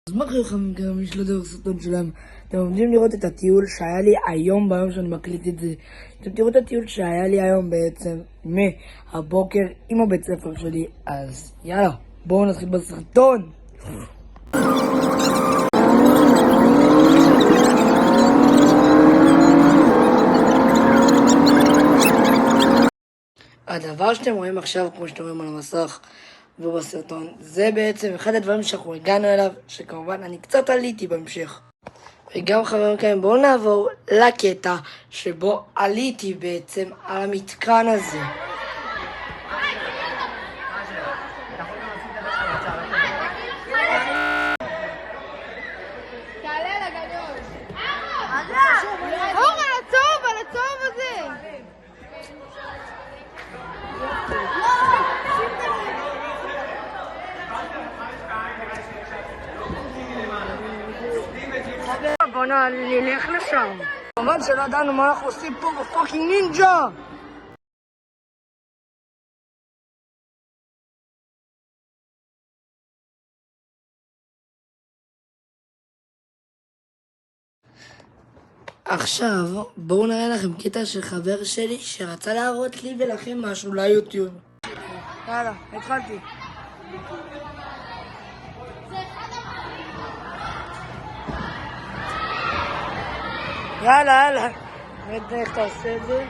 אז מה קרה לכם גם יש לדרך סרטון שלהם? אתם עומדים לראות את הטיול שהיה לי היום ביום שאני מקליט את זה. אתם תראו את הטיול שהיה לי היום בעצם מהבוקר עם הבית ספר שלי. אז יאללה, בואו נתחיל בסרטון. הדבר שאתם רואים עכשיו, כמו שאתם רואים על המסך ובסרטון, זה בעצם אחד הדברים שאנחנו הגענו אליו, שכמובן אני קצת עליתי בהמשך. וגם חברים כאן, בואו נעבור לקטע שבו עליתי בעצם על המתקן הזה. תעלה לגדול. אור, על הצהוב הזה. בואו נלך לשם. כמובן שלא ידענו מה אנחנו עושים פה בפוקינג נינג'ה. עכשיו בואו נראה לכם קטע של חבר שלי שרצה להראות לי ולכם משהו ליוטיוב. יאללה, התחלתי. יאללה, באמת איך אתה עושה את זה?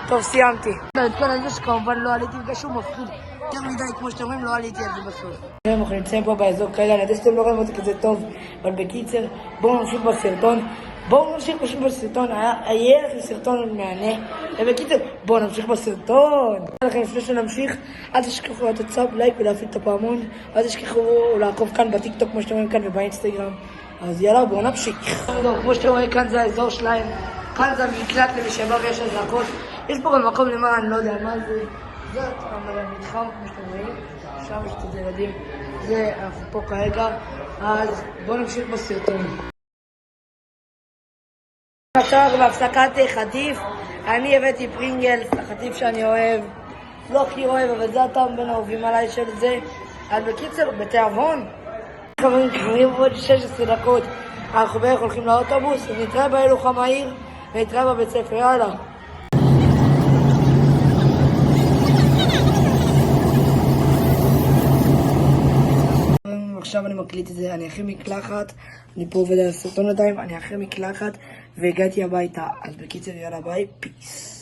טוב, סיימתי. את כל הזה שכמובן לא עליתי בגלל שהוא מפחיד יותר מדי, כמו שאתם רואים, לא עליתי על זה בסוף. אנחנו נמצאים פה באזור כרגע, אני יודע שאתם לא רואים אותי כזה טוב, אבל בקיצר, בואו נמשיך בסרטון. פשוט בסרטון, היה לכם סרטון מענה. ובקיצר, בואו נמשיך בסרטון. לכם לפני שנמשיך, אל תשכחו לתת סאב, לייק ולהפעיל את הפעמון. אל תשכחו לעקוב כאן בטיקטוק כמו שאתם רואים כאן ובאינסטגרם. אז יאללה, בואו נמשיך. כמו שאתם רואים כאן זה האזור שלהם. כאן זה המקלט למי שבא ויש הזעקות. יש פה גם מקום למען, אני לא יודע מה זה. זה המתחם כמו שאתם רואים. שם יש קצת ילדים. זה, אנחנו פה כרגע. אז בואו נמשיך בסרטון. עכשיו בהפסקת חטיף, אני הבאתי פרינגלס, החטיף שאני אוהב, לא הכי אוהב, אבל זה הטעם בין האהובים עליי של זה. אז בקיצר, בתיאבון, חברים, עוד 16 דקות, אנחנו בערך הולכים לאוטובוס, ונתראה בהילוך המהיר, ונתראה בבית ספר, יאללה. עכשיו אני מקליט את זה, אני אחרי מקלחת, אני פה עובד על הסרטון עדיין, אני אחרי מקלחת והגעתי הביתה, אז בקיצר יאללה ביי, פיס.